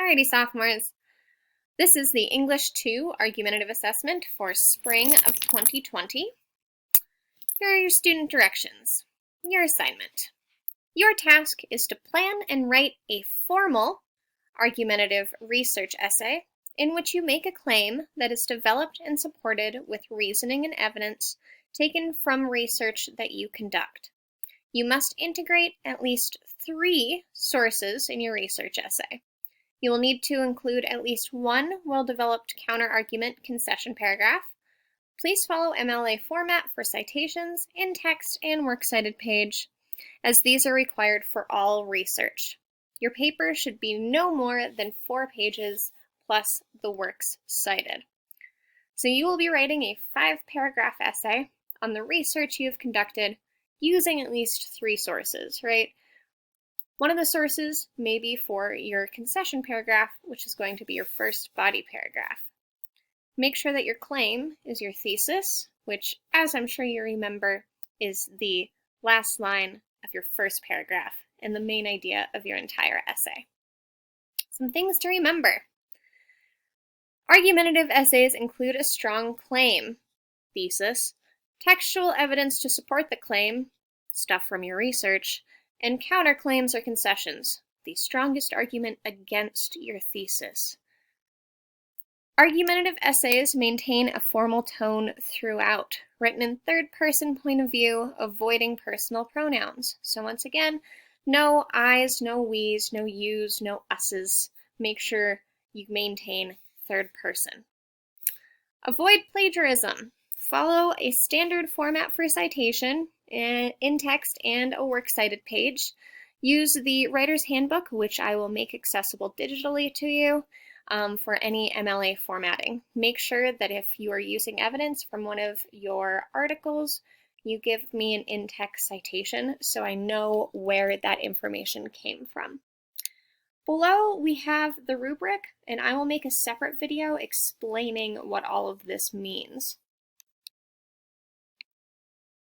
Alrighty, sophomores. This is the English 2 Argumentative Assessment for spring of 2020. Here are your student directions. Your assignment. Your task is to plan and write a formal argumentative research essay in which you make a claim that is developed and supported with reasoning and evidence taken from research that you conduct. You must integrate at least 3 sources in your research essay. You will need to include at least one well-developed counter-argument concession paragraph. Please follow MLA format for citations, in-text, and works cited page, as these are required for all research. Your paper should be no more than 4 pages plus the works cited. So you will be writing a 5-paragraph essay on the research you have conducted using at least 3 sources, right? One of the sources may be for your concession paragraph, which is going to be your first body paragraph. Make sure that your claim is your thesis, which, as I'm sure you remember, is the last line of your first paragraph and the main idea of your entire essay. Some things to remember. Argumentative essays include a strong claim, thesis, textual evidence to support the claim, stuff from your research, and counterclaims or concessions, the strongest argument against your thesis. Argumentative essays maintain a formal tone throughout, written in third-person point of view, avoiding personal pronouns. So once again, no I's, no we's, no you's, no us's. Make sure you maintain third person. Avoid plagiarism. Follow a standard format for citation, in text, and a works cited page. Use the Writer's Handbook, which I will make accessible digitally to you for any MLA formatting. Make sure that if you are using evidence from one of your articles, you give me an in-text citation so I know where that information came from. Below we have the rubric, and I will make a separate video explaining what all of this means.